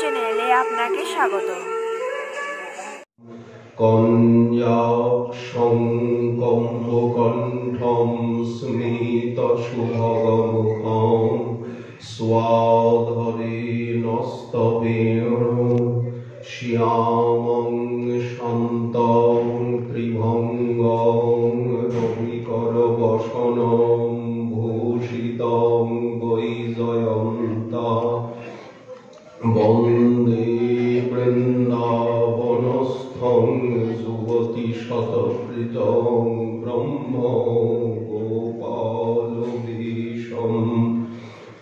চ্যানেলে আপনাকে স্বাগত। কন্যাক্ষং কম্বকণ্ঠম স্মিত শুভগমুখম স্বাধরেণস্তবেণ শ্যামং শান্তং ত্রিভঙ্গং রবিকরবসনম ভূষিতং বৈজয়ন্তা বন্দে বৃন্দাবনস্থং যুবতী শতকৃতং ব্রহ্ম গোপালবেশম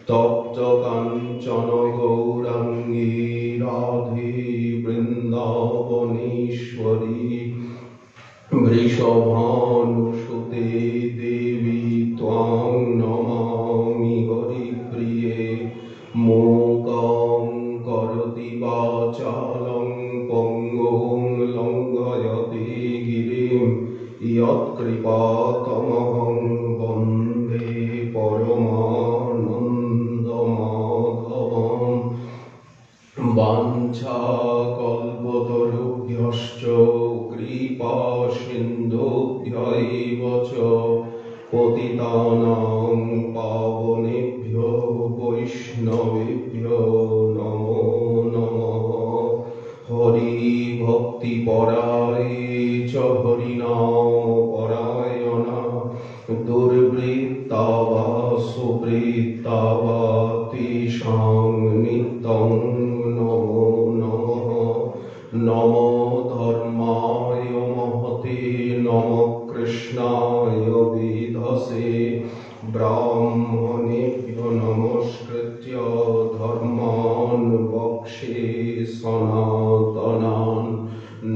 তপ্ত কাঞ্চন গৌরাঙ্গী রাধে বৃন্দাবনেশ্বরী বৃষভানুসুতে দেবী ত্বাং নমামি হরিপ্রিয়ে মূকং করতি বাচালং পঙ্গুং লঙ্ঘয়তে গিরিম ইয়ৎকৃপাতমহং বন্দে পরমানন্দমাধবম বাঞ্ছাকল্পতরুভ্যশ্চ কৃপা সিন্ধুভ্যৈব চ পতিতানাং পাবনেভ্যো বৈষ্ণবেভ্যো নমো নমঃ। হরি ভক্তি পরায়ে চ হরিনাম পরায়ণা দুর্বৃত্তা বা সুবৃত্তা বা তেষাং নিত্যং নমো নমঃ। নমো ধর্মায় মহতে নমঃ কৃষ্ণায় বিধসে ব্রাহ্মণেভ্যো নমস্কৃত্য ধর্মাन् বক্ষ্যে সনাতনাन्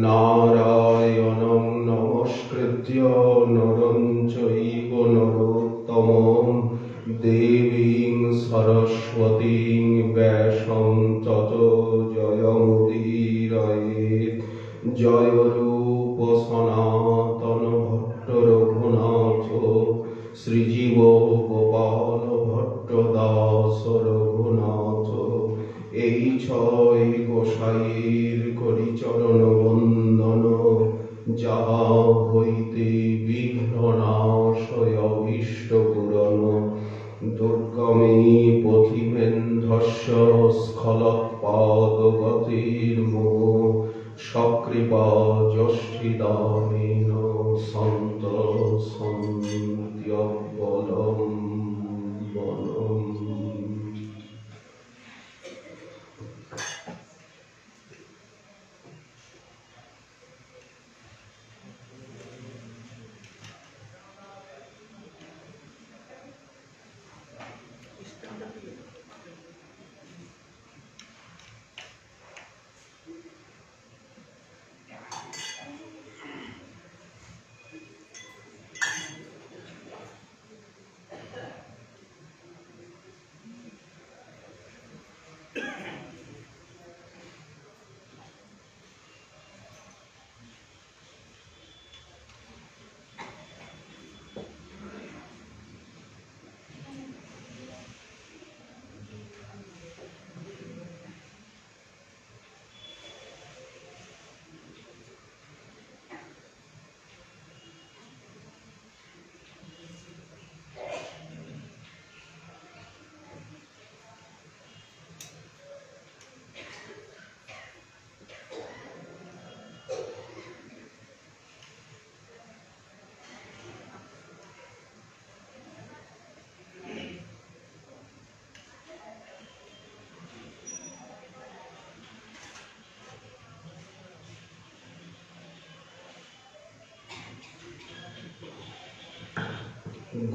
নারায়ণং নমস্কৃত্য নরং চৈব নরোত্তমং দেবীং সরস্বতীং ব্যাসং ততো জয়মুদীরয়েৎ। জয় রূপ সনাতন ভট্ট রঘুনাথ শ্রীজীব গোপাল ভট্ট দাস রঘুনাথ। এই ছয় গোসাইয়ের করি চরণ বন্দন যাহা হইতে বিঘ্ন নাশয় অভীষ্ট পূরণ। দুর্গমে পথিমেন্ধস্য স্খলৎপাদগতির্মোহ সকৃপা যষ্ঠিদানেন সন্ত সন্ত্যবলম্বনম।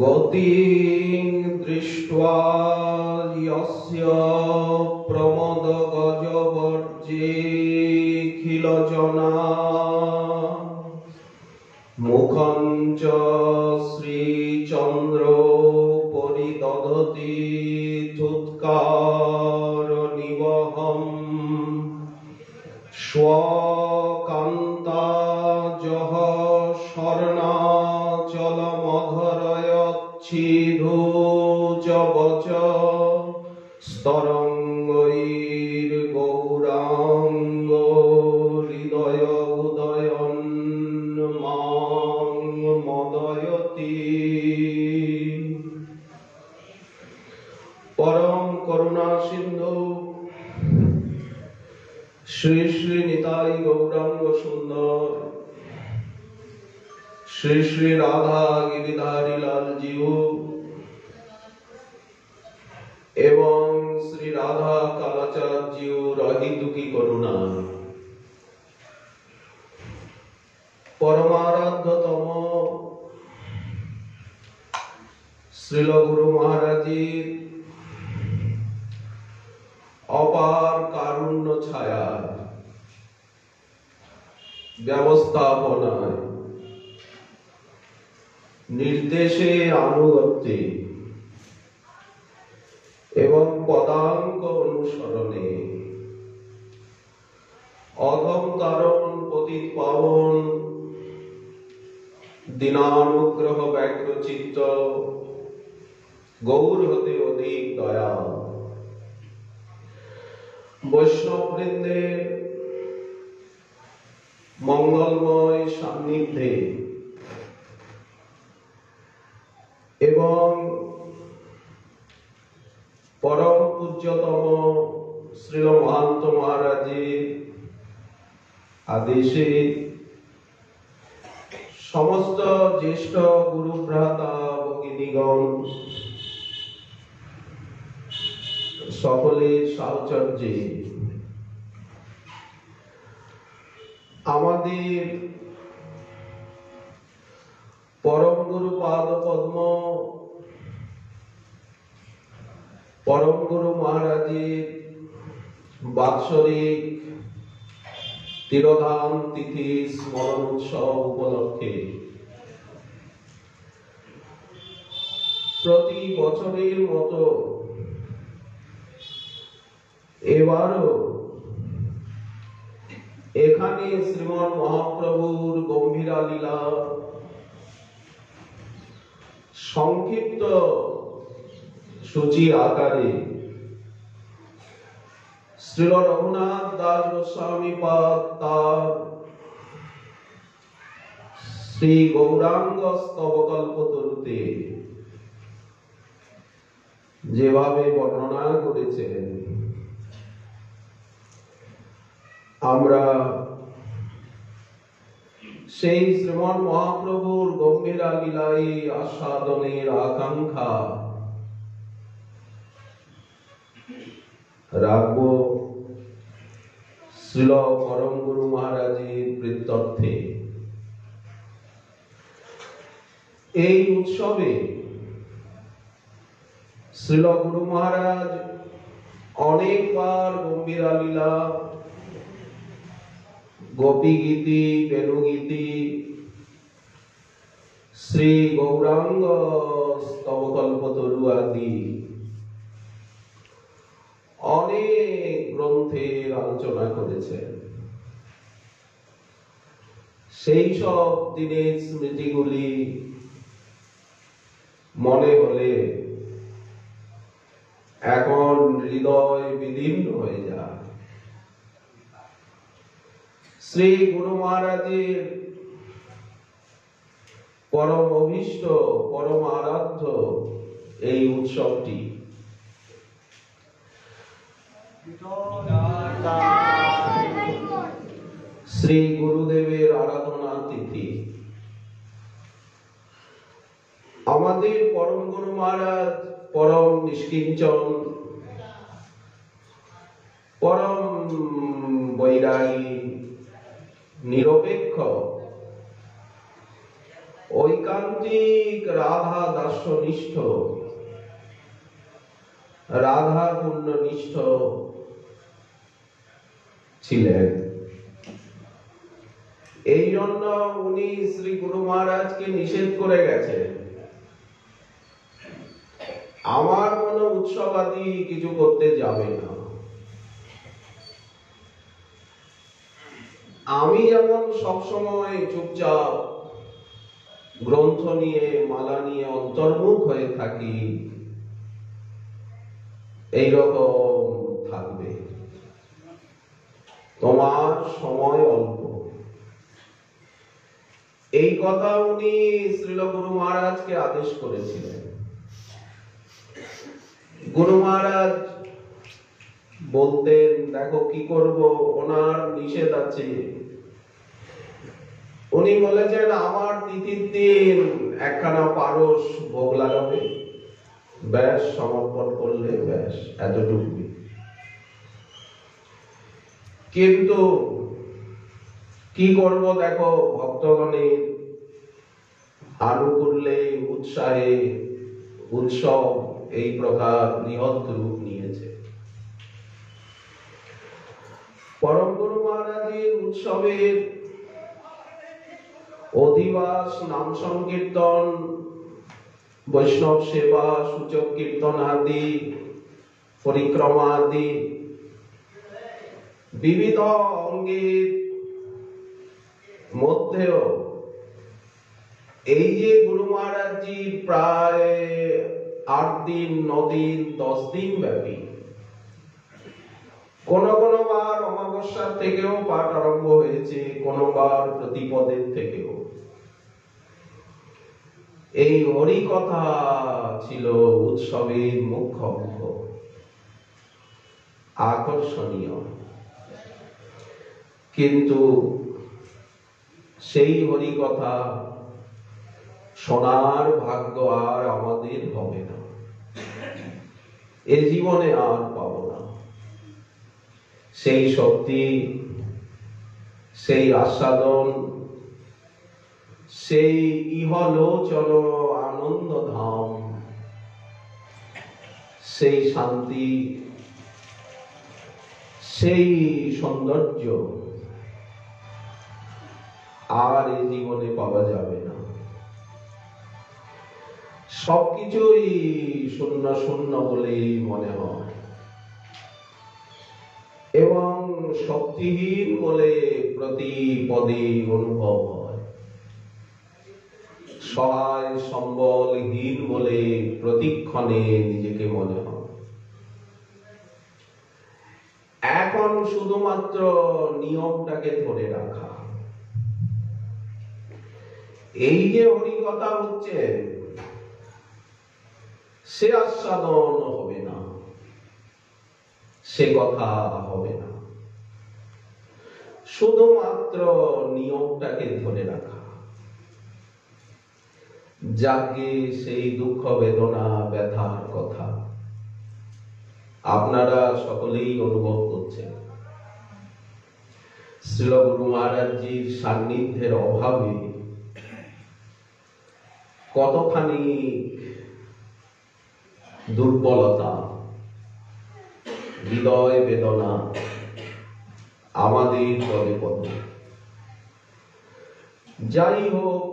গতিং দৃष्ट्वा यस्य প্রমদগজবর্জেখিলজনা মুখং চ শ্রীচন্দ্র পরিদধতি তুৎকারনিবহম স্বকান্তাজহ শরণাচলমধরয়চ্ছিধূ চ বচ স্তরঙ্গৈর্গৌর परम करुणा सिंधु श्री श्री निताई गौरांग सुंदर श्री श्री राधा गिरिधारी लाल जीव एवं श्री राधा कालाचार जीव रहित की करुणा परमाराध्यतम श्रील गुरु महाराज अपार कारुण्य छाया व्यवस्थापनाय निर्देशे अनुगत्ये एवं पदांक अनुसरणे अधम तारण पतित पावन दीनानुग्रह व्यग्र चित्त गौर हते अधिक दया वैष्णववृंदेर मंगलमय सान्निध्ये एवं परम पूज्यतम श्रील महंत महाराजेर आदेशे समस्त ज्येष्ठ गुरु भ्राता भगिनीगण সকলের সাহচর্যে আমাদের পরম গুরু পাদ পদ্ম পরম গুরু মহারাজের বাৎসরিক তিরোধান তিথি স্মরণ উৎসব উপলক্ষে প্রতি বছরের মতো এবারও এখানে শ্রীমন মহাপ্রভুর গম্ভীরা লীলা সংক্ষিপ্ত সূচি আকারে শ্রীল রঘুনাথ দাস গোস্বামী পাদ তার শ্রী গৌরাঙ্গ স্তবকল্পতরুতে যেভাবে বর্ণনা করেছেন আমরা সেই শ্রীমন মহাপ্রভুর গম্ভীরা লীলাই আস্বাদনের আকাঙ্ক্ষা রাখব শ্রীল পরম গুরু মহারাজের প্রীত্যর্থে। এই উৎসবে শ্রীল গুরু মহারাজ অনেকবার গম্ভীরা লীলা गोपी गीति वेणु गीति श्री गौरांग स्तवकल्पतरु आदि अनेक ग्रंथेर आलोचना करेছেন। সেই সব দিনের স্মৃতিগুলি মনে হলে এখন হৃদয় বিদীর্ণ হয়ে যায়। শ্রী গুরু মহারাজের পরম অভীষ্ট পরম আরাধ্য এই উৎসবটি শ্রী গুরুদেবের আরাধনা তিথি। আমাদের পরম গুরু মহারাজ পরম নিষ্কিঞ্চন পরম বৈরাগী নিরপেক্ষ ঐকান্তিক রাধা দার্শনিষ্ঠ রাধা পুণ্যনিষ্ঠ ছিলেন। এই জন্য উনি শ্রী গুরু মহারাজকে নিষেধ করে গেছেন, আমার কোনো উৎসবাদি কিছু করতে যাবে না। আমি যেমন সবসময় চুপচাপ গ্রন্থ নিয়ে মালা নিয়ে অন্তর্মুখ হয়ে থাকি, এইরকম থাকবে। তোমার সময় অল্প। এই কথা উনি শ্রীল গুরু মহারাজকে আদেশ করেছিলেন। গুরু মহারাজ বলতেন, দেখো কি করব, ওনার নিষেধ আছে। উনি বলেছেন, আমার তিথির দিন একখানা পারস ভোগ লাগাবে, ব্যাস সমর্পণ করলে ব্যাস, এতটুকুই। কিন্তু কি করব, দেখো ভক্তগণের আনুকূল্যে উৎসাহে উৎসব এই প্রকার বৃহৎ রূপ নিয়েছে। পরম গুরু মহারাজের উৎসবের অধিবাস, নাম সংকীর্তন, বৈষ্ণব সেবা, সূচক কীর্তন আদি, পরিক্রমা আদি বিবিধ অঙ্গের মধ্যেও এই যে গুরু মহারাজজি প্রায় 8 দিন, 9 দিন, 10 দিন ব্যাপী, কোন কোন বার অমাবস্যার থেকেও পাঠ আরম্ভ হয়েছে, কোনবার প্রতিপদের থেকেও এই হরি কথা ছিল উৎসবের মুখ্য অঙ্গ, আকর্ষণীয়। কিন্তু সেই হরি কথা শোনার ভাগ্য আর আমাদের হবে না, এ জীবনে আর পাব না। সেই শক্তি, সেই আস্বাদন, সেই ইহলোচন আনন্দ ধাম, সেই শান্তি, সেই সৌন্দর্য আর এই জীবনে পাওয়া যাবে না। সবকিছুই শূন্য শূন্য বলেই মনে হয় এবং শক্তিহীন বলে প্রতি পদে অনুভব হয়, সহায় সম্বলহীন বলে প্রতিক্ষণে নিজেকে মনে হয়। এখন শুধুমাত্র নিয়মটাকে ধরে রাখা। এই যে হরিকথা হচ্ছে, সে আস্বাদন হবে না, সে কথা হবে না, শুধুমাত্র নিয়মটাকে ধরে রাখা। যাকে সেই দুঃখ বেদনা ব্যথার কথা আপনারা সকলেই অনুভব করছেন। শ্রীল গুরু মহারাজজির সান্নিধ্যের অভাবে কতখানি দুর্বলতা, হৃদয় বেদনা আমাদের পদে পদে। যাই হোক,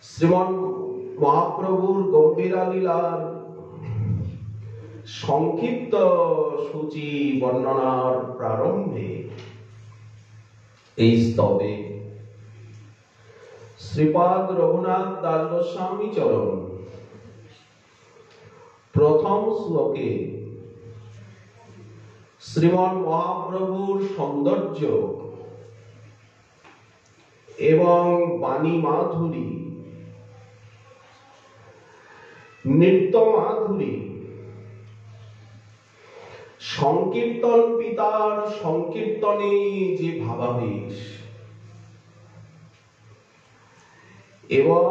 শ্রীমন মহাপ্রভুর গম্ভীরা লীলার সংক্ষিপ্ত সূচি বর্ণনার প্রারম্ভে এই স্তবে শ্রীপাদ রঘুনাথ দাস গোস্বামী চরণ প্রথম শ্লোকে শ্রীমন মহাপ্রভুর সৌন্দর্য এবং বাণী মাধুরী, নৃত্য মাধুরী, সংকীর্তন পিতার সংকীর্তনে যে ভাবাবেশ এবং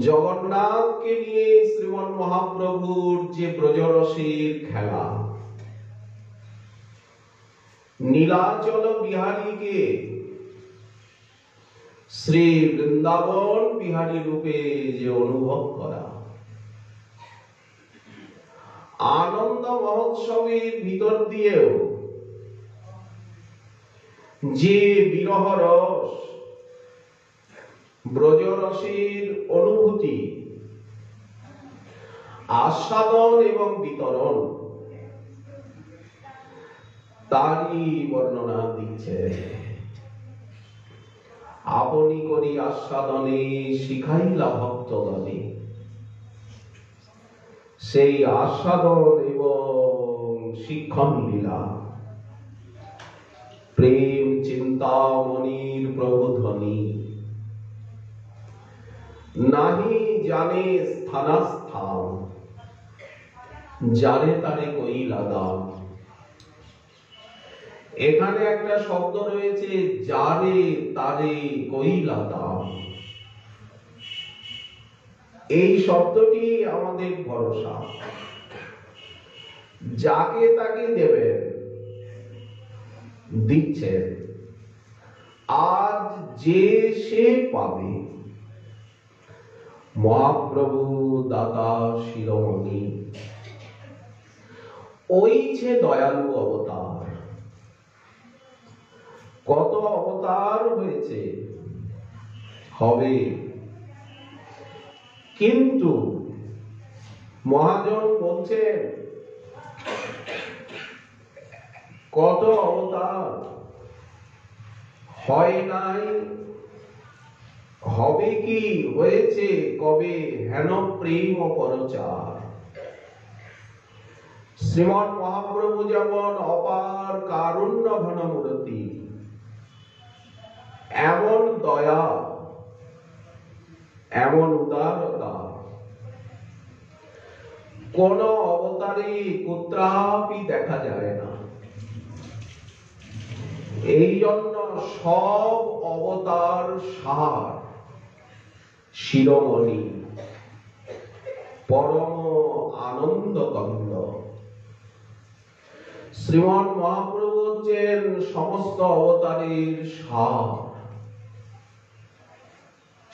জগন্নাথকে নিয়ে শ্রীমন মহাপ্রভুর যে ব্রজরসের খেলা, নীলাচল বিহারীকে শ্রী বৃন্দাবন বিহারী রূপে যে অনুভব করা, আনন্দ মহোৎসবের ভিতর দিয়েও যে বিরহ রস, ব্রজরসের অনুভূতি, আস্বাদন এবং বিতরণ, তারই বর্ণনা দিচ্ছে। আপনি করি আস্বাদনে শিখাইলা ভক্তগণে, সেই আস্বাদন এবং শিক্ষণ লীলা, প্রেম চিন্তামণির প্রভু ধ্বনি, নাহি জানে স্থানা স্থান, যারে তারে কইলা দান। এখানে একটা শব্দ রয়েছে, যারে তারে কইলা দান। এই শব্দটি আমাদের ভরসা। যাকে তাকে দেবেন, দিচ্ছেন। আজ যে সে পাবে। মহাপ্রভু দাতা শিরোমণি, ওই যে দয়ালু অবতার। কত অবতার হয়েছে, হবে, কিন্তু মহাজন বলছেন কত অবতার হয় নাই, হবে কি, হয়েছে কবে, হেন প্রেম ও পরচার। শ্রীমৎ মহাপ্রভু যেমন অপার কারুণ্য ঘন মূর্তি, এমন দয়া, এমন উদারতা কোন অবতারে কোথাও দেখা যায় না। এই জন্য সব অবতার সার শিরোমণি, পরম আনন্দ কন্দ। শ্রীমৎ মহাপ্রভু হচ্ছেন সমস্ত অবতারের সার,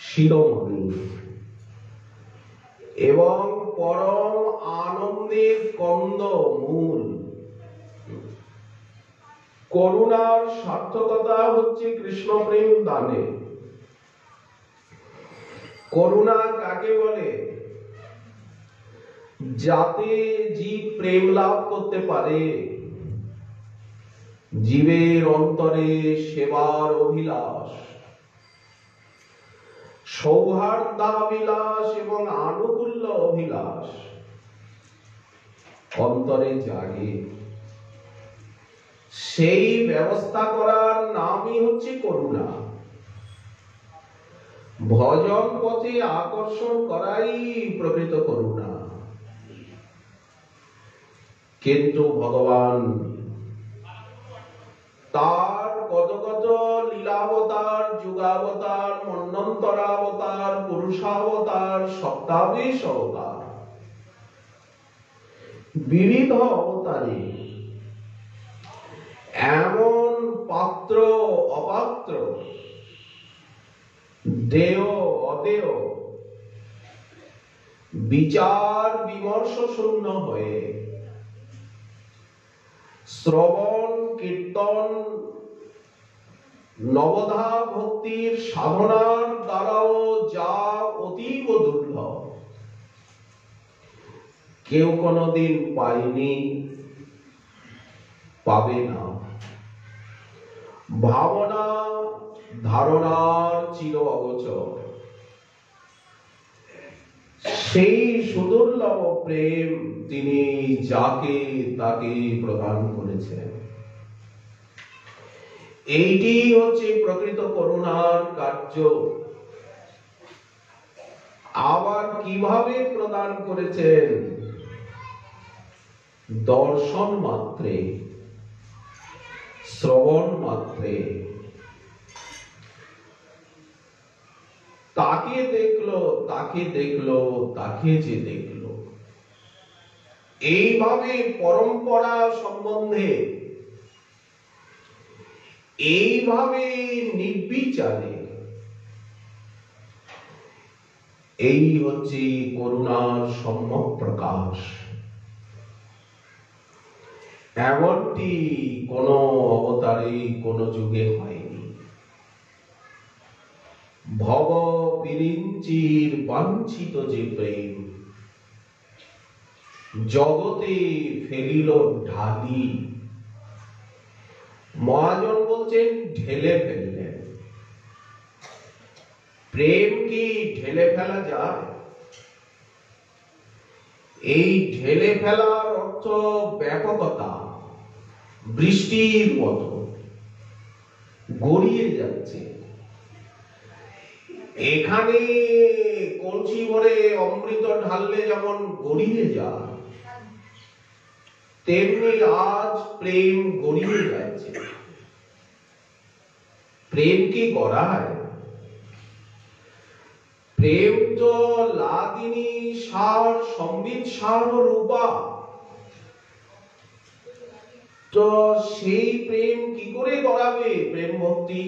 শিরোমণি এবং পরম আনন্দের কন্দ, মূল। করুণার সার্থকতা হচ্ছে কৃষ্ণ প্রেম দানে। করুণা কাকে বলে? যাতে জীব প্রেম লাভ করতে পারে, জীবের অন্তরে সেবার অভিলাষ, সৌহার্দাবিলাস এবং আনুকূল্য অভিলাষ অন্তরে জাগে। সেই ব্যবস্থা করার নামই হচ্ছে করুণা। ভজন পথে আকর্ষণ করাই প্রকৃত করুণা। কিন্তু ভগবান তার কত কত লীলাবতার, যুগাবতার, মন্বন্তরাবতার, পুরুষাবতার, সপ্তাবেশ অবতার, বিবিধ অবতারে এমন পাত্র অপাত্র, দেয় অদেয়, বিচার বিমর্শ শূন্য হয়ে শ্রবণ কীর্তন নবধা ভক্তির সাধনার দ্বারাও যা অতীব দুর্লভ, কেউ কোনদিন পায়নি, পাবে না। ভাবনা ধারণার চির অগোচর সেই সুদুর্লভ প্রেম তিনি যাকে তাকে প্রদান করেছেন। এইটি হচ্ছে প্রকৃত করুণার কার্য। আবার কিভাবে প্রদান করেছেন? দর্শন মাত্রে, শ্রবণ মাত্রে। তাকে দেখলো, তাকে দেখলো, তাকে যে দেখলো, এইভাবে পরম্পরা সম্বন্ধে এইভাবে নির্বিচারে, এই হচ্ছে করুণার সম্যক প্রকাশ। এমনটি কোন অবতারে কোন যুগে হয়নি। ভব বিরিঞ্চির বাঞ্ছিত যে প্রেম জগতে ফেলিল ঢালি, মহাজন বলছেন ঢেলে ফেললেন। প্রেম কি ঢেলে ফেলা যায়? এই ঢেলে ফেলার অর্থ ব্যাপকতা, বৃষ্টির মতো গড়িয়ে যাচ্ছে। এখানে কলসি ভরে অমৃত ঢাললে যেমন গড়িয়ে যায়, তেমনি আজ প্রেম গড়িয়ে যাচ্ছে। প্রেম কি গড়ায়? প্রেম তো লাদিনী সার, সম্বিত সার রূপা। তো সেই প্রেম কি করে গড়াবে প্রেম ভক্তি?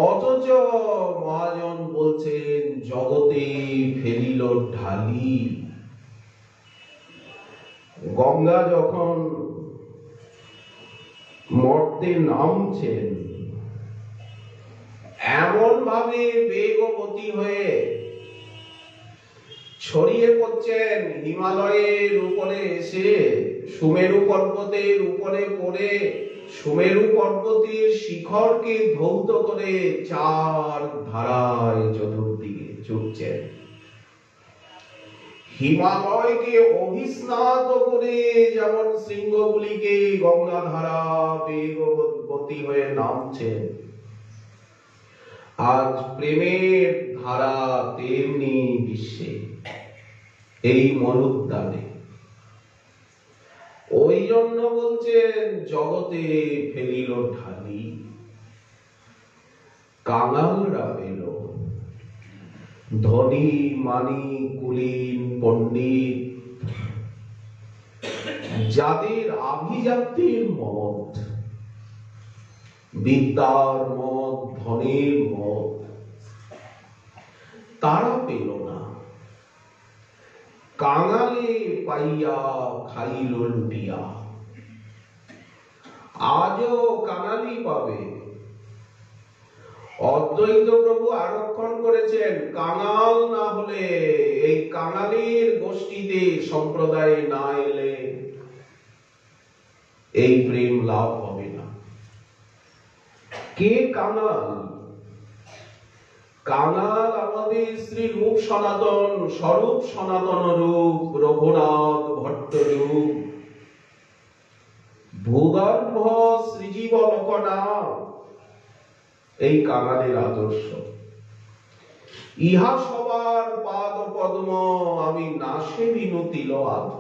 অথচ মহাজন বলছেন জগতে ফেলিল ঢালি। গঙ্গা যখন মর্তে নামছেন, এমন ভাবে বেগবতী হয়ে ছড়িয়ে পড়ছেন, হিমালয়ের উপরে এসে সুমেরু পর্বতের উপরে পড়ে সুমেরু পর্বতের শিখরকে ধৌত করে চার ধারায় চতুর্দিকে ছুটছেন। হিমালয়কে অভিস্নাত করে যেমন শৃঙ্গগুলিকে গঙ্গাধারা বেগবতী হয়ে নামছেন, আজ প্রেমের ধারা তেমনি বিশ্বে এই মরুদ্যানে। ওই জন্য বলছেন জগতে ফেলিল ঢালি, কাঙালরা পেল। ধনী মানি কুলীন পণ্ডিত, যাদের আভিজাত্যের মত, বিদ্যার মত, ধনের মত, তারা পেল না। কাঙালে পাইয়া খাইল লুটিয়া। আজও কাঙালি পাবে। অদ্বৈত প্রভু আরক্ষণ করেছেন, কাঙাল না হলে, এই কাঙালির গোষ্ঠীতে সম্প্রদায় না এলে এই প্রেম লাভ হবে না। কে কাঙাল? কাঙাল আমাদের শ্রী রূপ সনাতন, স্বরূপ সনাতন রূপ, রঘুনাথ ভট্ট রূপ, ভূগর্ভ শ্রীজীব লোকনাথ, এই কাঙালের আদর্শ। ইহা সবার পাদ পদ্ম আমি নাশে বিনতিল আধ।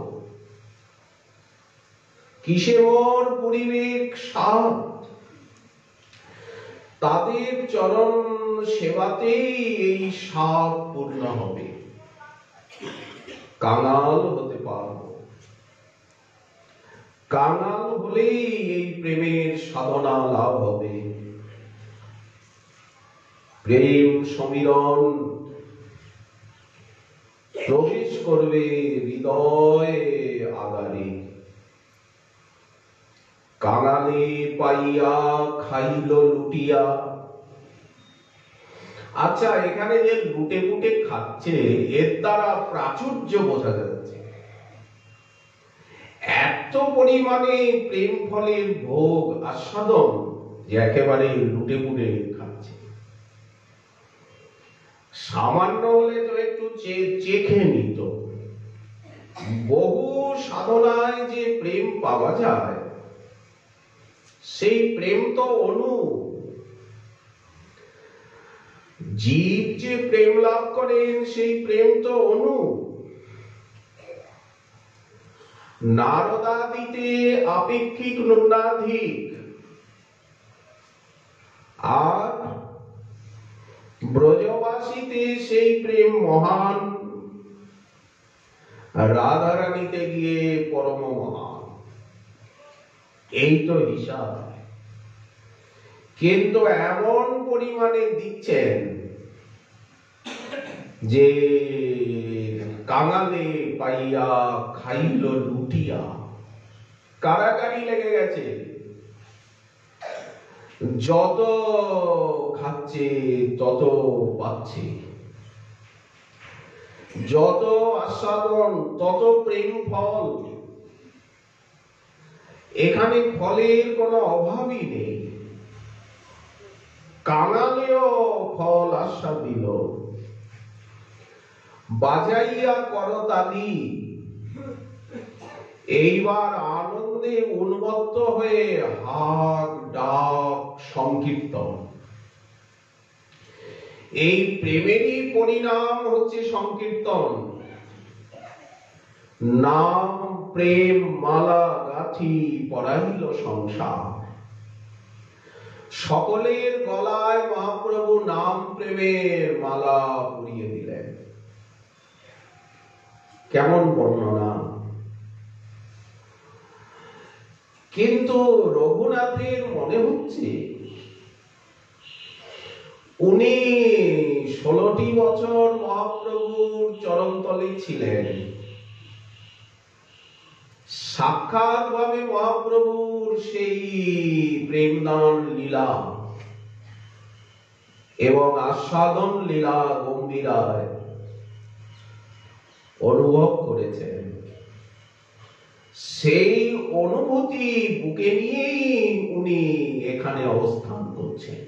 কিসে মোর পরিবেক সাধ, তাদের চরণ সেবাতেই এই সাধ পূর্ণ হবে। কাঙাল হতে পারব। কাঙাল হলেই এই প্রেমের সাধনা লাভ হবে। প্রেম সমীরণ প্রবেশ করবে হৃদয়ে আগারে। কাঙালে পাইয়া খাইল লুটিয়া। আচ্ছা, এখানে যে লুটে পুটে খাচ্ছে, এর দ্বারা প্রাচুর্য বোঝা যাচ্ছে। এত পরিমাণে প্রেম ফলের ভোগ আস্বাদন যে একেবারে লুটে পুটে খাচ্ছে। সামান্য হলে তো একটু চেখে নিত। বহু সাধনায় যে প্রেম পাওয়া যায়, সেই প্রেম তো অনু। জীব যে প্রেম লাভ করেন, সেই প্রেম তো অনু। নারদাদিতে আপেক্ষিক নুন্নাধিক, আর ব্রজবাসীতে সেই প্রেম মহান, রাধারানীতে গিয়ে পরম মহান। এই তো হিসাব। কিন্তু এমন পরিমাণে দিচ্ছেন যে কাঙালে পাইয়া খাইল লুটিয়া। কারাকারি লেগে গেছে। যত খাচ্ছে তত পাচ্ছে, যত আস্বাদন তত প্রেম ফল। এখানে ফলের কোনো অভাবই নেই। কাঙালেও ফল আস্বাদ দিল। বাজাইয়া করতালি। এইবার আনন্দে উন্মত্ত হয়ে হাক ডাক সংকীর্তন। এই প্রেমেরই পরিণাম হচ্ছে সংকীর্তন। নাম প্রেম মালা গাথি পরাইল সংসার। সকলের গলায় মহাপ্রভু নাম প্রেমের মালা পরিয়ে দিলেন। কেমন বর্ণনা! কিন্তু রঘুনাথের মনে হচ্ছে উনি 16টি বছর মহাপ্রভুর চরণতলে ছিলেন, সাক্ষাৎ ভাবে মহাপ্রভুর সেই প্রেমদান লীলা এবং আস্বাদন লীলা গম্ভীরায় অনুভব করেছেন। সেই অনুভূতি বুকে নিয়েই উনি এখানে অবস্থান করছেন।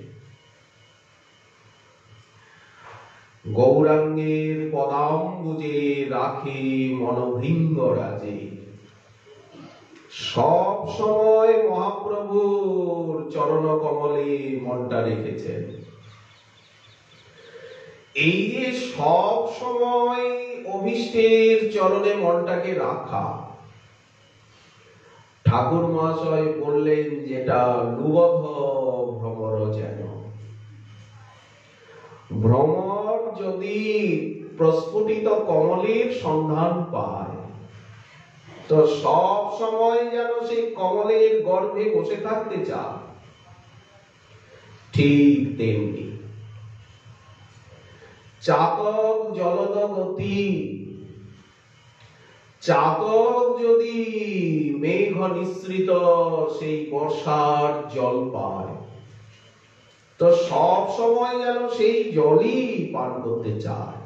গৌরাঙ্গের পদাম্বুজে রাখে মনোভৃঙ্গ রাজে। সব সময় মহাপ্রভুর চরণ কমলে মনটা রেখেছেন। এই যে সব সময় অভীষ্টের চরণে মনটাকে রাখা, ঠাকুর মহাশয় বললেন যেটা লুবধ ভ্রমর যেন। ভ্রমর যদি প্রস্ফুটিত কমলের সন্ধান পায় তো সব সময় যেন সেই কমলের গর্ভে বসে থাকতে চায়, ঠিক তেমনি চাতক জলদ গতি। চাতক যদি মেঘ নিঃসৃত সেই বর্ষার জল পায় তো সব সময় যেন সেই জলই পান করতে চায়।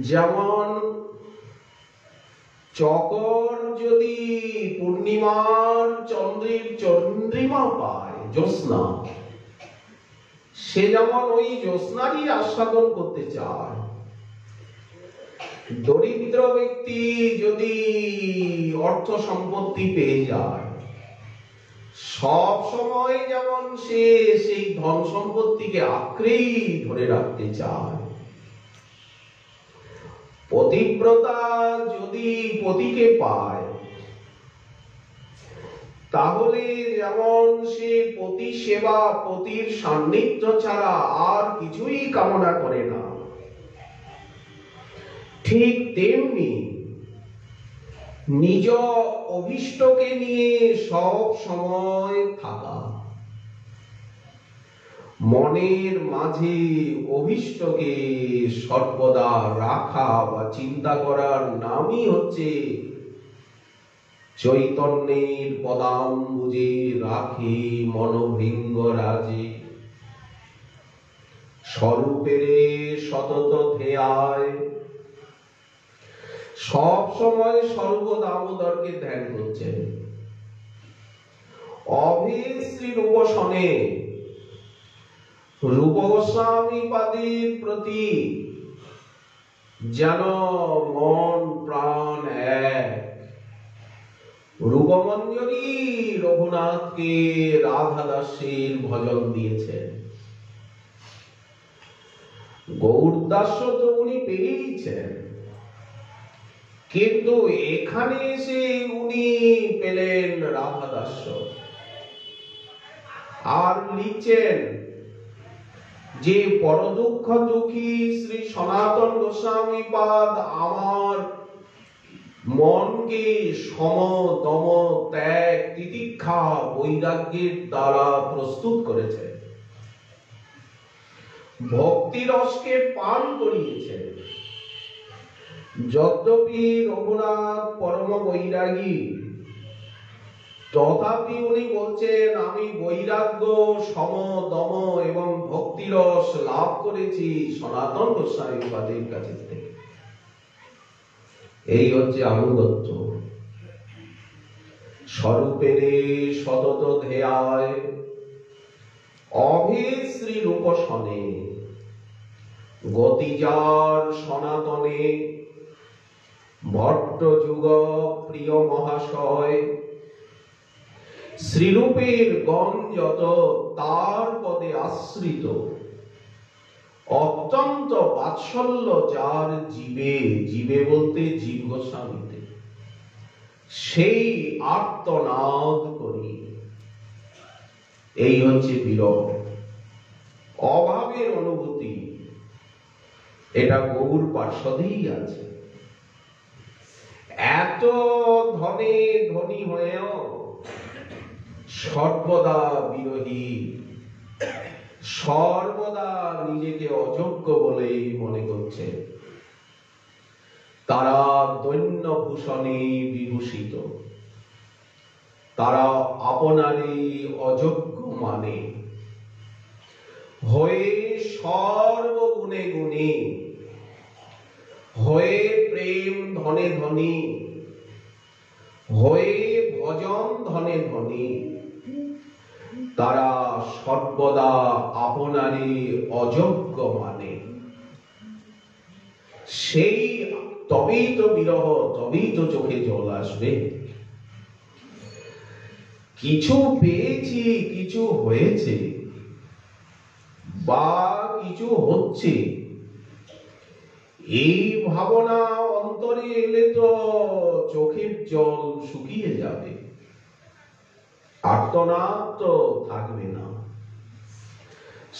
যেমন চকর যদি পূর্ণিমার চন্দ্রের চন্দ্রিমা পায়, জ্যোৎস্না, সে যেমন ওই জ্যোৎস্নারই আস্বাদন করতে চায়। দরিদ্র ব্যক্তি যদি অর্থ সম্পত্তি পেয়ে যায়, সব সময় যেমন সে সেই ধন সম্পত্তিকে আঁকড়েই ধরে রাখতে চায়। পতিব্রতা যদি পতিকে পায় তাহলে যেমন সে পতি সেবা, পতির সান্নিধ্য ছাড়া আর কিছুই কামনা করে না, ঠিক তেমনি নিজ অভীষ্টকে নিয়ে সব সময় থাকা, মনের মাঝে অভীষ্টকে সর্বদা রাখা বা চিন্তা করার নামই হচ্ছে চৈতন্যের পদাম্বুজে রাখি মনোভৃঙ্গ রাজে। স্বরূপেরে সতত ধ্যায়, সব সময় স্বরূপ দামোদরকে ধ্যান করছেন। অভেদ শ্রী রূপসনে রূপ গোস্বামী পাদের প্রতি যেন মন প্রাণ এক। রূপমঞ্জরি রঘুনাথকে রাধা দাসের ভজন দিয়েছেন। গৌরদাস তো উনি পেয়েছেন, কিন্তু এখানে এসে উনি পেলেন রাধা দাস। আর লিখছেন যে পরদুঃখ দুঃখী শ্রী সনাতন গোস্বামী পাদ আমার মনকে সম দম ত্যাগ তিতিক্ষা বৈরাগ্যের দ্বারা প্রস্তুত করেছে, ভক্তি রসকে পান করিয়েছেন। যদ্যপি রঘুনাথ পরম বৈরাগী, তথাপি উনি বলছেন আমি বৈরাগ্য, সম দম এবং ভক্তি রস লাভ করেছি সনাতন গোস্বামী পাদের কাছে থেকে। এই হচ্ছে আনুগত্য। স্বরূপেরে সতত ধ্যায় অভেদ শ্রী রূপসনে। গতি যার সনাতনে ভট্ট যুগ প্রিয় মহাশয়। শ্রীরূপের গণ যত তার পদে আশ্রিত, অত্যন্ত বাৎসল্য যার জীবে, জীবে বলতে জীব গোস্বামীতে, সেই আর্তনাদ করি। এই হচ্ছে বিরহ, অভাবের অনুভূতি। এটা গৌর পার্শ্বদেই আছে। এত ধনে ধনী হয়েও সর্বদা বিরহী, সর্বদা নিজেকে অযোগ্য বলেই মনে করছে। তারা দৈন্যভূষণে বিভূষিত, তারা আপনারই অযোগ্য মানে, হয়ে সর্বগুণে গুণী, হয়ে প্রেম ধনে ধনী, হয়ে ভজন ধনে ধনী, তারা সর্বদা আপনারই অযোগ্য মানে। সেই তবেই তো বিরহ, তবেই তো চোখে জল আসবে। কিছু পেয়েছি, কিছু হয়েছে বা কিছু হচ্ছে, এই ভাবনা অন্তরে এলে তো চোখের জল শুকিয়ে যাবে, আর্তনাদ তো থাকবে না।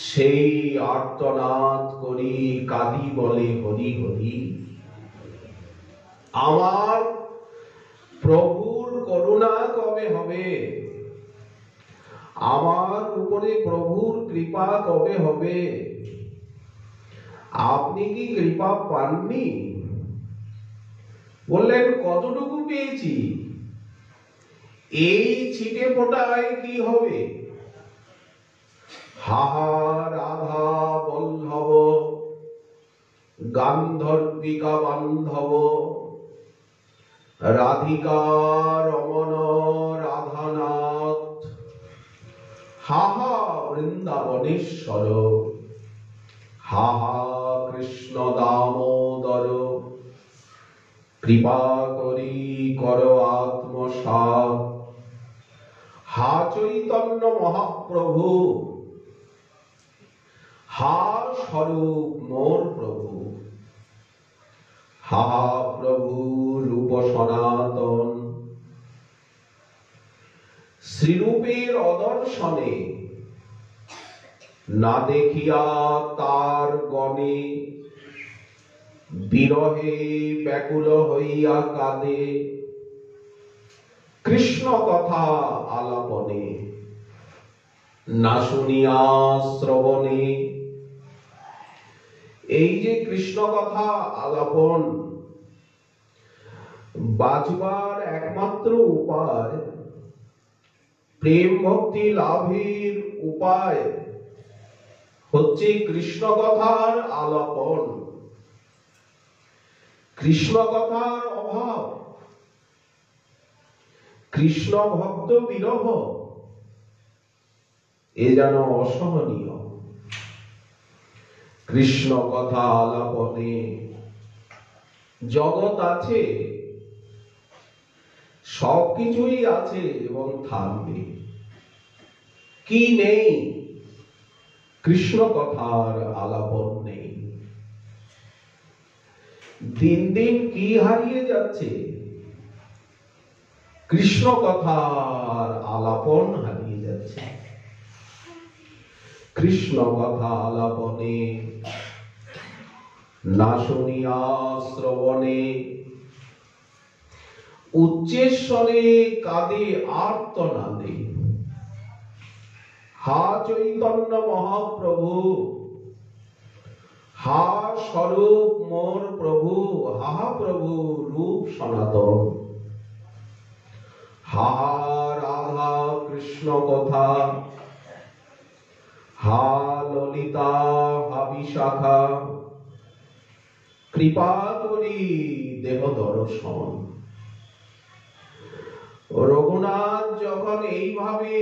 সেই আর্তনাদ করি কাঁদি বলে হরি হরি। আমার প্রভুর করুণা কবে হবে, আমার উপরে প্রভুর কৃপা কবে হবে? আপনি কি কৃপা পাননি? বললেন কতটুকু পেয়েছি, এই ছিটে ফোটায় কি হবে? হাহা রাধা বল্লভ গান্ধর্বিকা বান্ধব, রাধিকা রমণ রাধানাথ, হাহা বৃন্দাবনেশ্বর, হাহা কৃষ্ণ দামোদর, কৃপা করি কর আত্মসাৎ, হা চৈতন্য মহাপ্রভু, হা স্বরূপ মোর প্রভু, হা প্রভু রূপ সনাতন। শ্রীরূপের অদর্শনে না দেখিয়া তার গণে, বিরহে ব্যাকুল হইয়া কাঁদে, কৃষ্ণ কথা আলাপনে না শুনিয়া শ্রবণে। এই যে কৃষ্ণ কথা আলাপন, বাঁচবার একমাত্র উপায়, প্রেম ভক্তি লাভের উপায় হচ্ছে কৃষ্ণ কথার আলাপন। কৃষ্ণ কথার অভাব, কৃষ্ণ ভক্ত বিরহ, এ যেন অসহনীয়। কৃষ্ণ কথা আলাপনে জগৎ আছে, সবকিছুই আছে এবং থাকবে। কি নেই? কৃষ্ণ কথার আলাপন নেই। দিন দিন কি হারিয়ে যাচ্ছে? কৃষ্ণ কথার আলাপন হারিয়ে যাচ্ছে। কৃষ্ণ কথা আলাপনে না শুনিয়া শ্রবণে, উচ্চেশ্বরে কাঁদে আর্তনাদে, হা চৈতন্য মহাপ্রভু, হা স্বরূপ মোর প্রভু, হা প্রভু রূপ সনাতন, হা রাধা কৃষ্ণ কথা, হা ললিতা হা বিশাখা, কৃপা করি দেহ দর্শন। রঘুনাথ যখন এইভাবে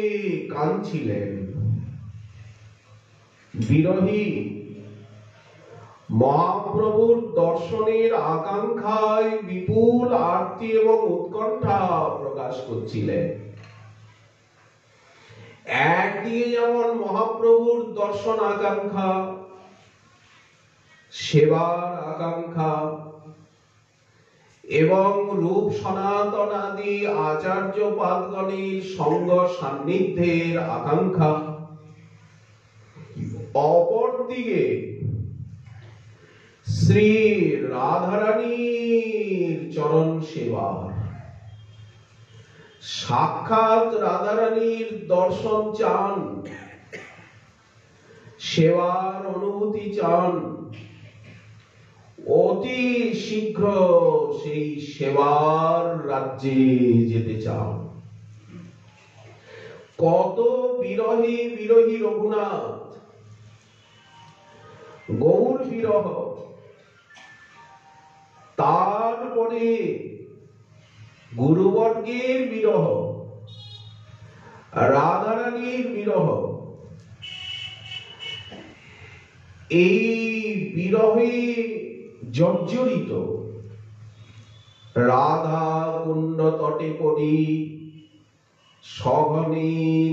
কাঁদছিলেন, বিরহী, মহাপ্রভুর দর্শনের আকাঙ্ক্ষায় বিপুল আরতি এবং উৎকণ্ঠা প্রকাশ করছিলেন। একদিকে যেমন মহাপ্রভুর দর্শন আকাঙ্ক্ষা, সেবার আকাঙ্ক্ষা এবং রূপ সনাতন আদি আচার্য পাদগণের সঙ্গ সান্নিধ্যের আকাঙ্ক্ষা, অপরদিকে শ্রী রাধারানীর চরণ সেবা, সাক্ষাৎ রাধারানীর দর্শন চান, সেবার অনুভূতি চান, অতি শীঘ্র সেই সেবার রাজ্যে যেতে চান। কত বিরহী বিরহী রঘুনাথ, গৌর বিরহ, তারপরে গুরুবর্গের বিরহ, রাধারানীর বিরহ, এই বিরহে জর্জরিত রাধা কুণ্ড তটে পড়ি সঘনে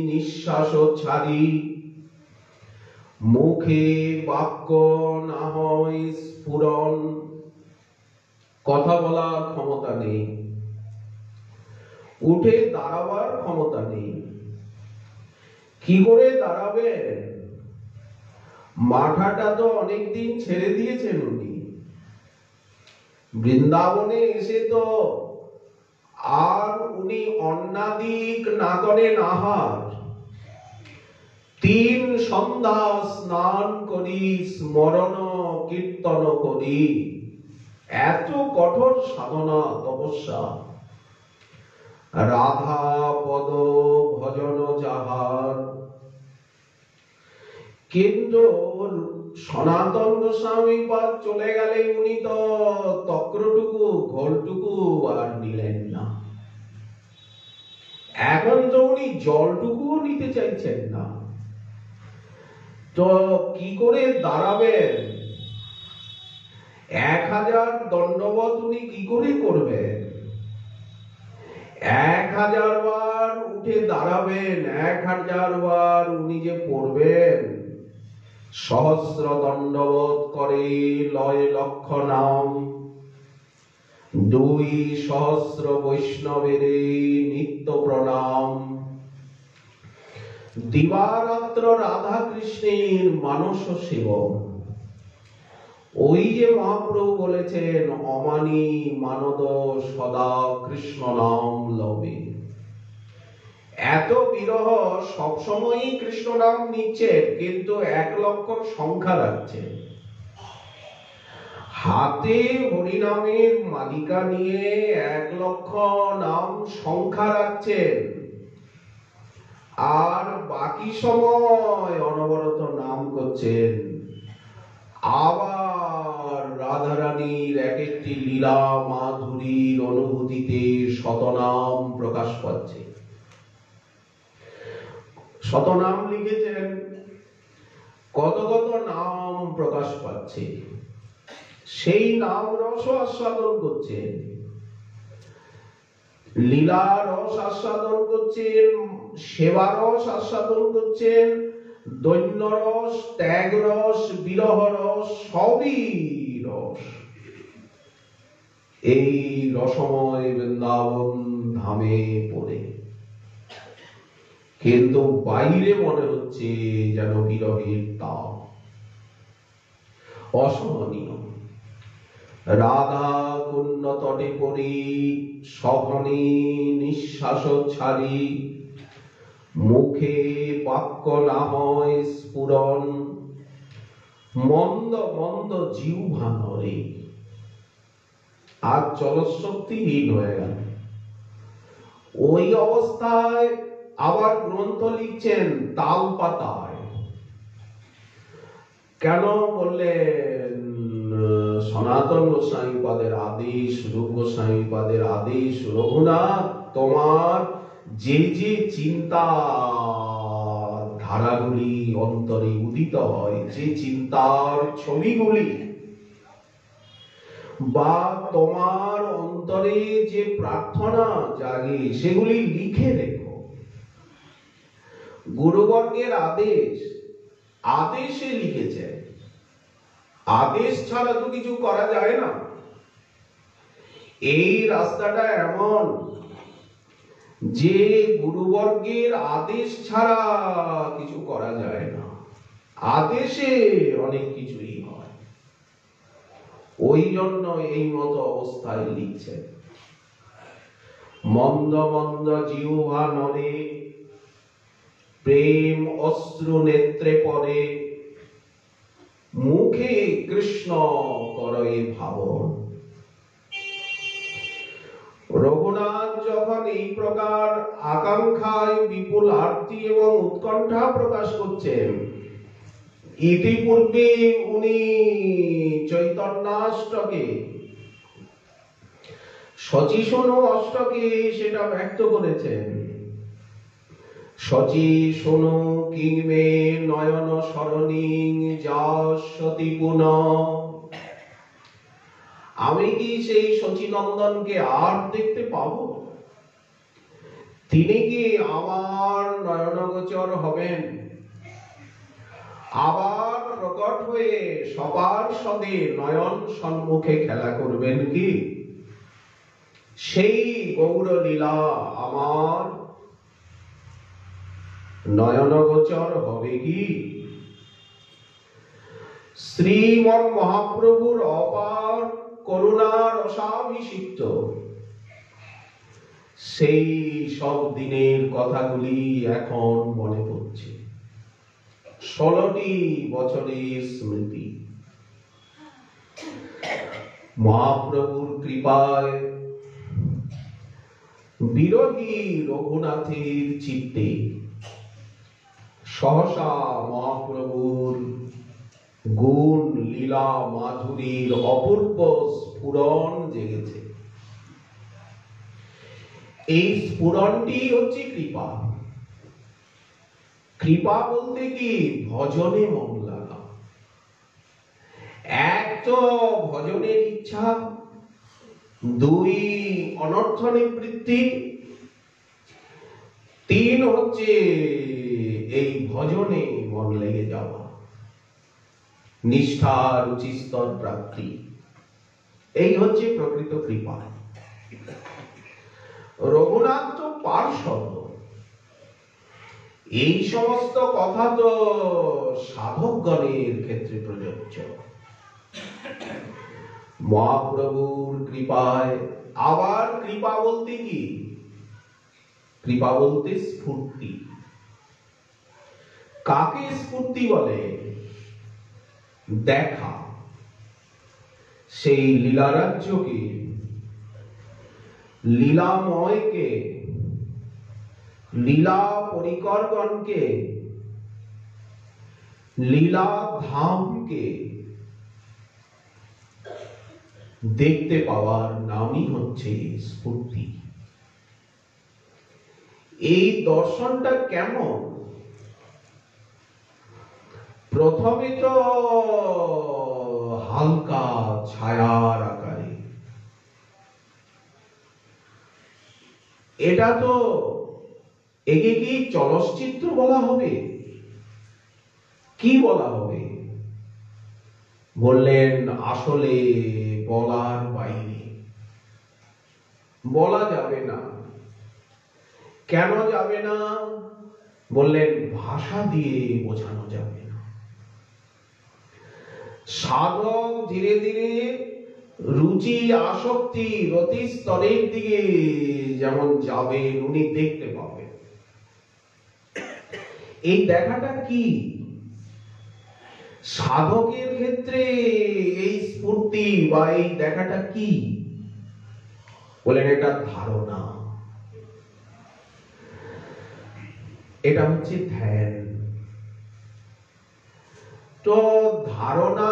নিঃশ্বাস ছাড়ি, মুখে বাক্য না হয় স্ফুরণ, কথা বলার ক্ষমতা নেই, উঠে দাঁড়াবার ক্ষমতা নেই। কি করে দাঁড়াবেন? মাথাটা তো অনেকদিন ছেড়ে দিয়েছেন উনি। বৃন্দাবনে এসে তো আর উনি অন্নাদিক না করেন আহার। 3 সন্ধ্যা স্নান করি, স্মরণ কীর্তন করি, এত কঠোর সাধনা তপস্যা। রাধা পদ ভজন যাহার, কিন্তু সনাতন গোস্বামী পাদ চলে গেলে উনি তো তক্রটুকু ঘোলটুকু আর নিলেন না। এখন তো উনি জলটুকুও নিতে চাইছেন না। তো কি করে দাঁড়াবেন? 1000 দণ্ডবত উনি কি করে করবেন? 1000 বার উঠে দাঁড়াবেন, 1000 বার উনি যে পড়বেন। সহস্র দণ্ডবত করে লয় লক্ষ নাম, 2 সহস্র বৈষ্ণবের নিত্য প্রণাম। দিবারাত্র রাধা কৃষ্ণের মানস সেবক। ওই যে মহাপ্রভু বলেছেন, অমানি মানদ সদা কৃষ্ণ নাম লবে। এত বিরহ, সবসময়ই কৃষ্ণ নাম নিচ্ছেন, কিন্তু 1 লক্ষ সংখ্যা রাখছেন। হাতে হরিনামের মালিকা নিয়ে 1 লক্ষ নাম সংখ্যা রাখছেন, আর বাকি সময় অনবরত নাম করছেন। আবার রাধারানীর এক একটি লীলা মাধুরীর অনুভূতিতে শতনাম প্রকাশ পাচ্ছে। শতনাম লিখেছেন, কত কত নাম প্রকাশ পাচ্ছে। সেই নাম রস আস্বাদন করছেন, লীলা রস আস্বাদন করছেন, সেবা রস আস্বাদন করছেন, দৈন্য রস, ত্যাগ রস, বিরহ রস, সবই রস। এই রসময় বৃন্দাবন ধামে পড়ে, কিন্তু বাইরে মনে হচ্ছে যেন বিরহের তাপ, অসহনীয়। রাধা কুণ্ড তটে পড়ি সঘনে নিঃশ্বাস ছাড়ি, মুখে বাক্য না হয় স্ফুরণ, মন্দ মন্দ জিহ্বা নড়ে। আর চলশক্তিহীন হয়ে গেল। ওই অবস্থায় আবার গ্রন্থ লিখছেন তাল পাতায়। কেন বললেন? সনাতন গোস্বামী পাদের আদেশ, রূপ গোস্বামী পাদের আদেশ, রঘুনাথ তোমার যে যে চিন্তা ধারাগুলি অন্তরে উদিত হয়, যে চিন্তার ছবিগুলি বা তোমার অন্তরে যে প্রার্থনা জাগে, সেগুলি লিখে রেখো। গুরুবর্গের আদেশ, আদেশে লিখেছে। আদেশ ছাড়া তো কিছু করা যায় না। এই রাস্তাটা এমন যে গুরুবর্গের আদেশ ছাড়া কিছু করা যায় না। আদেশে অনেক কিছুই হয়। ওই জন্য এই মতো অবস্থায় লিখছে, মন্দ মন্দ জিহ্বা নরে, প্রেম অশ্রু নেত্রে পড়ে, মুখে কৃষ্ণ করে ভাবন। রঘুনাথ যখন এই প্রকার আকাঙ্ক্ষায় বিপুল আরতি এবং উৎকণ্ঠা প্রকাশ করছেন, ইতিপূর্বে উনি চৈতন্যাষ্টকে, শচীশনু অষ্টকে সেটা ব্যক্ত করেছেন। শচী শোনো কিংমে নয়ন সরণিং যাস্যতি পুন। আমি কি সেই শচীনন্দনকে আর দেখতে পাবো? তিনি কি আমার নয়নগোচর হবেন? আবার প্রকট হয়ে সবার সদে নয়ন সম্মুখে খেলা করবেন কি? সেই গৌর লীলা আমার নয়নগোচর হবে কি? শ্রীমন মহাপ্রভুর অপার করুণার রসাভিষিক্ত সেই সব দিনের কথাগুলি এখন মনে পড়ছে। 16টি বছরের স্মৃতি। মহাপ্রভুর কৃপায় বিরোহী রঘুনাথের চিত্তে সহসা মহাপ্রভুর গুণ লীলা মাধুরীর অপূর্ব স্ফুরণ জেগেছে। এই স্ফুরণটি হচ্ছে কৃপা। কৃপা বলতে কি? ভজনে মন লাগা। এক তো ভজনের ইচ্ছা, দুই অনর্থ নিবৃত্তি, তিন হচ্ছে এই ভজনে মন লেগে যাওয়া, নিষ্ঠা রুচিস্তর প্রাপ্তি। এই হচ্ছে প্রকৃত কৃপা। রঘুনাথ তো পার্শ্বদ। এই সমস্ত কথা তো সাধকগণের ক্ষেত্রে প্রযোজ্য। মহাপ্রভুর কৃপায়। আবার কৃপা বলতে কি? কৃপা বলতে স্ফূর্তি। কাকে স্ফূর্তি বলে? দেখা। সেই লীলারাজ্যকে, লীলাময়কে, লীলা পরিকরগণকে, লীলা ধামকে দেখতে পাওয়ার নামই হচ্ছে স্ফূর্তি। এই দর্শনটা কেমন? প্রথমে তো হালকা ছায়ার আকারে। এটা তো একে কি চলচ্চিত্র বলা হবে? কি বলা হবে? বললেন আসলে বলার বাইরে, বলা যাবে না। কেন যাবে না? বললেন ভাষা দিয়ে বোঝানো যাবে না। সাধক ধীরে ধীরে রুচি আসক্তি রতি স্তরের দিকে যেমন যাবে উনি দেখতে পাবেন। এই দেখাটা কি? সাধকের ক্ষেত্রে এই স্ফূর্তি বা এই দেখাটা কি? বলেন এটা ধারণা, এটা হচ্ছে ধ্যান। তো ধারণা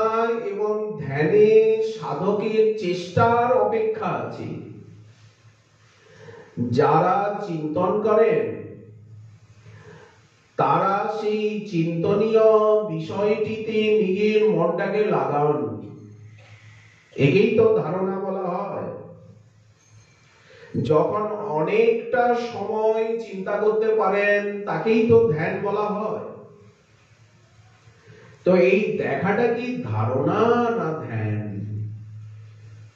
এবং ধ্যানে সাধকের চেষ্টার অপেক্ষা আছে। যারা চিন্তন করেন তারা সেই চিন্তনীয় বিষয়টিতে নিজের মনটাকে লাগান। একেই তো ধারণা বলা হয়। যখন অনেকটা সময় চিন্তা করতে পারেন তাকেই তো ধ্যান বলা হয়। তো এই দেখাটা কি ধারণা না ধ্যান?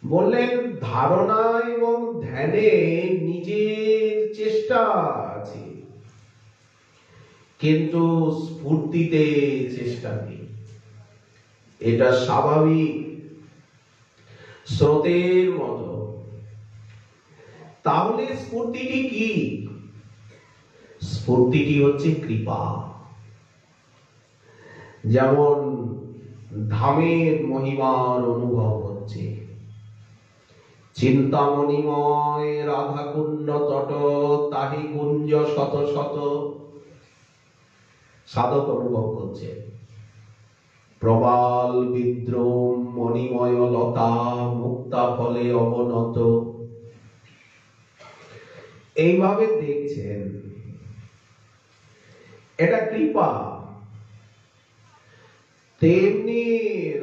বললেন ধারণা এবং ধ্যানে নিজের চেষ্টা আছে, কিন্তু স্ফূর্তিতে চেষ্টা নেই। এটা স্বাভাবিক, স্রোতের মতো। তাহলে স্ফূর্তিটি কি? স্ফূর্তিটি হচ্ছে কৃপা। যেমন ধামের মহিমার অনুভব হচ্ছে, চিন্তামণিময় রাধা কুণ্ড তট তাহি কুঞ্জ শত শত, সাধক অনুভব করছে। প্রবাল বিদ্রোম মণিময় লতা মুক্তা ফলে অবনত, এইভাবে দেখছেন। এটা কৃপা। তেমনি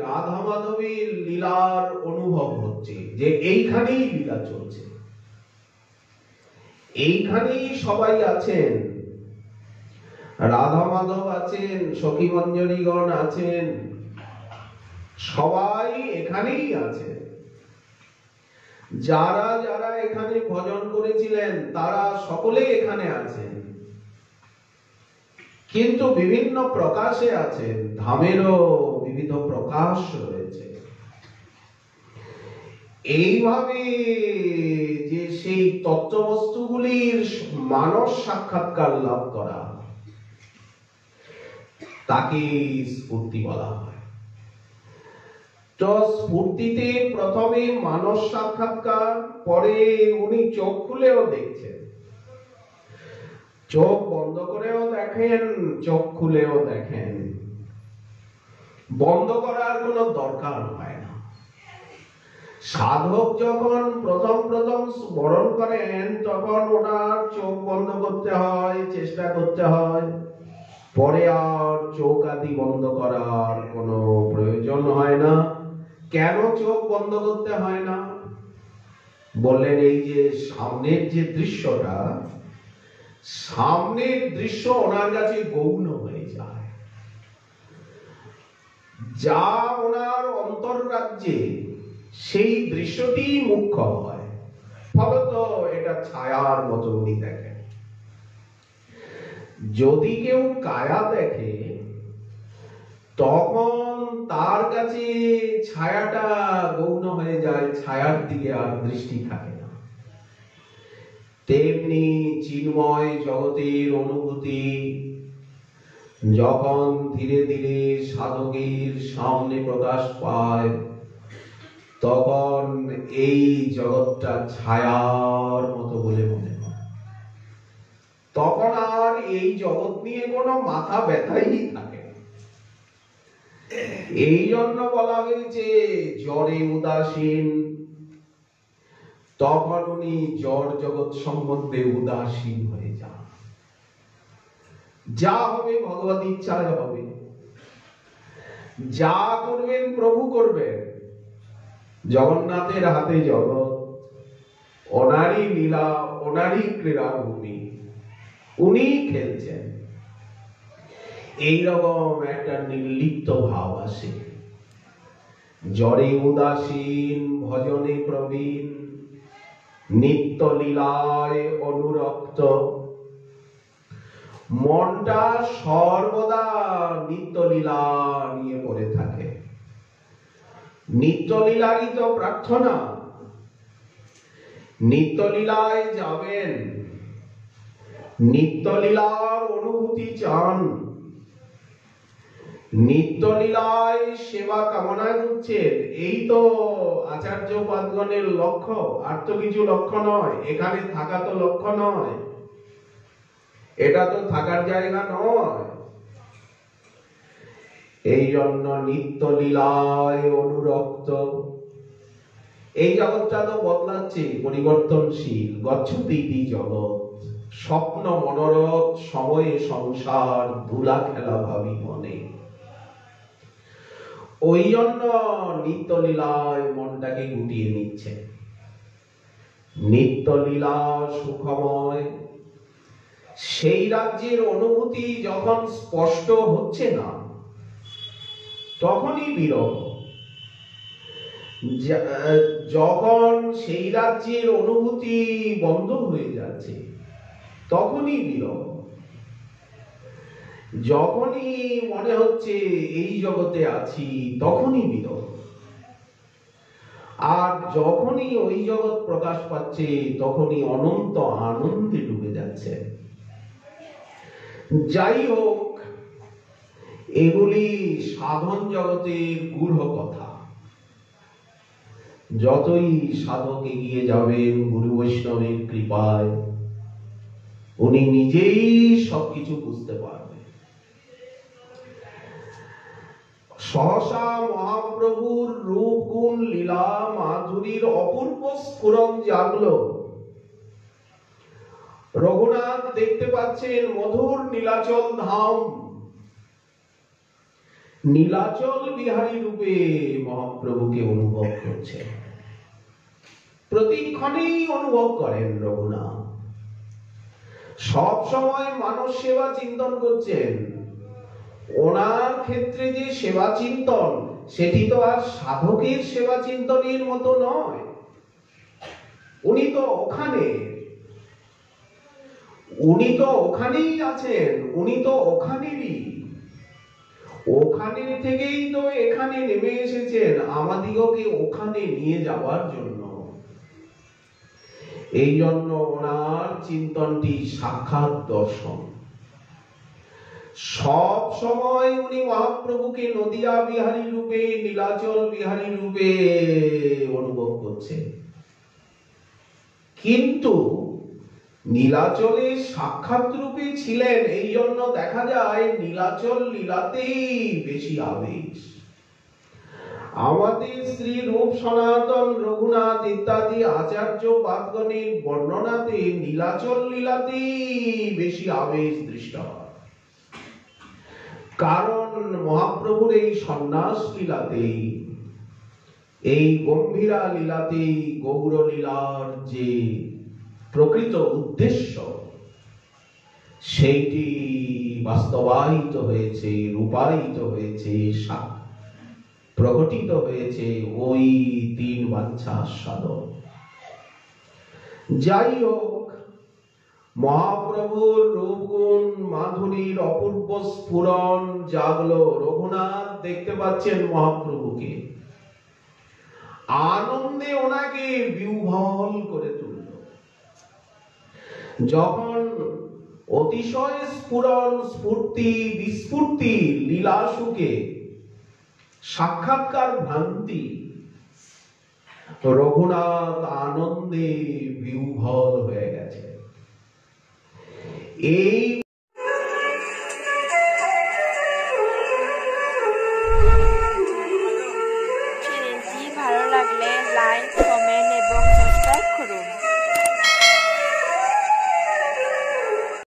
রাধা মাধবীর লীলার অনুভব হচ্ছে যে এইখানেই লীলা চলছে, এইখানেই সবাই আছেন। রাধা মাধব আছেন, সখী মঞ্জরীগণ আছেন, সবাই এখানেই আছেন। যারা যারা এখানে ভজন করেছিলেন তারা সকলে এখানে আছেন, কিন্তু বিভিন্ন প্রকাশে আছেন। ধামেরও বিবিধ প্রকাশ রয়েছে। এইভাবে যে সেই তত্ত্ববস্তুগুলির মানস সাক্ষাৎকার লাভ করা, তাকে স্ফূর্তি বলা হয়। তো স্ফূর্তিতে প্রথমে মানস সাক্ষাৎকার, পরে উনি চোখ খুলেও দেখছেন, চোখ বন্ধ করেও দেখেন, চোখ খুলেও দেখেন। বন্ধ করার কোনো দরকার হয় না। সাধক যখন প্রথম প্রথম স্মরণ করেন তখন ওনার চোখ বন্ধ করতে হয়, চেষ্টা করতে হয়। পরে আর চোখ আদি বন্ধ করার কোনো প্রয়োজন হয় না। কেন চোখ বন্ধ করতে হয় না? বললেন এই যে সামনের যে দৃশ্যটা, সামনের দৃশ্য ওনার কাছে গৌণ হয়ে যায়। যা ওনার অন্তর্রাজ্যে, সেই দৃশ্যটি মুখ্য হয়। ফলত এটা ছায়ার মতো উনি দেখেন। যদি কেউ কায়া দেখে তখন তার কাছে ছায়াটা গৌণ হয়ে যায়, ছায়ার দিকে আর দৃষ্টি থাকে না। তেমনি চিন্ময় জগতের অনুভূতি যখন ধীরে ধীরে সাধকের সামনে প্রকাশ পায়, তখন এই জগৎটা ছায়ার মতো বলে মনে হয়। তখন আর এই জগৎ নিয়ে কোনো মাথা ব্যথাই থাকে। এই জন্য বলা হয়েছে জ্বরে উদাসীন। তখন উনি জড় জগৎ সম্বন্ধে উদাসীন হয়ে যান। যা হবে ভগবত ইচ্ছায় হবে, যা করবেন প্রভু করবেন। জগন্নাথের হাতে জগৎ, ওনারই লীলা, ওনারই ক্রীড়াভূমি, উনি খেলছেন। এইরকম একটা নির্লিপ্ত ভাব আসে। জড়ে উদাসীন ভজনে প্রবীণ, নিত্য লীলায় অনুরক্ত। মনটা সর্বদা নিত্য লীলা নিয়ে পড়ে থাকে। নিত্য লীলারই তো প্রার্থনা। নিত্য লীলায় যাবেন, নিত্য লীলার অনুভূতি চান, নিত্য লীলায় সেবা কামনা করছেন। এই তো আচার্য পাদগণের লক্ষ্য, আর তো কিছু লক্ষ্য নয়। এখানে থাকা তো লক্ষ্য নয়, এটা তো থাকার জায়গা নয়। এই জন্য নিত্য লীলায় অনুরক্ত। এই জগৎটা তো বদলাচ্ছে, পরিবর্তনশীল। গচ্ছতি জগৎ, স্বপ্ন মনোরথ, সময়ে সংসার, ধুলা খেলা ভাবি মনে। ওই জন্য নিত্য লীলায় মনটাকে গুটিয়ে নিচ্ছে। নিত্য লীলা সুখময়। সেই রাজ্যের অনুভূতি যখন স্পষ্ট হচ্ছে না, তখনই বিরহ। যখন সেই রাজ্যের অনুভূতি বন্ধ হয়ে যাচ্ছে তখনই বিরহ। যখনই মনে হচ্ছে এই জগতে আছি তখনই বিরহ। আর যখনই ওই জগৎ প্রকাশ পাচ্ছে তখনই অনন্ত আনন্দে ডুবে যাচ্ছে। যাই হোক, এগুলি সাধন জগতের গূঢ় কথা। যতই সাধক এগিয়ে যাবেন গুরু বৈষ্ণবের কৃপায়, উনি নিজেই সবকিছু বুঝতে পারবেন। সহসা মহাপ্রভুর রূপ গুণ লীলা মাধুরীর অপূর্ব স্ফুরণ জাগলো। রঘুনাথ দেখতে পাচ্ছেন মধুর নীলাচল ধাম। নীলাচল বিহারী রূপে মহাপ্রভুকে অনুভব করছেন, প্রতিক্ষণেই অনুভব করেন রঘুনাথ। সব সময় মানব সেবা চিন্তন করছেন। ওনার ক্ষেত্রে যে সেবা চিন্তন, সেটি তো আর সাধকের সেবা চিন্তনের মতো নয়। উনি তো ওখানেই আছেন, উনি তো ওখানেরই। ওখানে থেকেই তো এখানে নেমে এসেছেন আমাদিগকে ওখানে নিয়ে যাওয়ার জন্য। এই জন্য ওনার চিন্তনটি সাক্ষাৎ দর্শন। সব সময় উনি মহাপ্রভুকে নদিয়া বিহারী রূপে, নীলাচল বিহারী রূপে অনুভব করছেন। কিন্তু নীলাচলে সাক্ষাৎ রূপে ছিলেন, এই জন্য দেখা যায় নীলাচল লীলাতেই বেশি আবেশ। আমাদের শ্রী রূপ সনাতন রঘুনাথ ইত্যাদি আচার্য বাদগণের বর্ণনাতে নীলাচল লীলাতেই বেশি আবেশ দৃষ্ট হয়। কারণ মহাপ্রভুর এই সন্ন্যাস লীলাতেই, এই গম্ভীরা লীলাতেই গৌর লীলার যে প্রকৃত উদ্দেশ্য সেইটি বাস্তবায়িত হয়েছে, রূপায়িত হয়েছে, প্রকটিত হয়েছে ওই তিন বাঞ্ছা সাধন। যাই হোক, মহাপ্রভুর রূপগুণ মাধুরীর অপূর্ব স্ফুরণ জাগলো। রঘুনাথ দেখতে পাচ্ছেন মহাপ্রভুকে, আনন্দে ওনাকে বিহ্বল করে তুলল। যখন অতিশয় স্ফুরণ, স্ফূর্তি, বিস্ফূর্তি, লীলা সুখে সাক্ষাৎকার ভ্রান্তি, রঘুনাথ আনন্দে বিহ্বল হয়ে গেছে। এই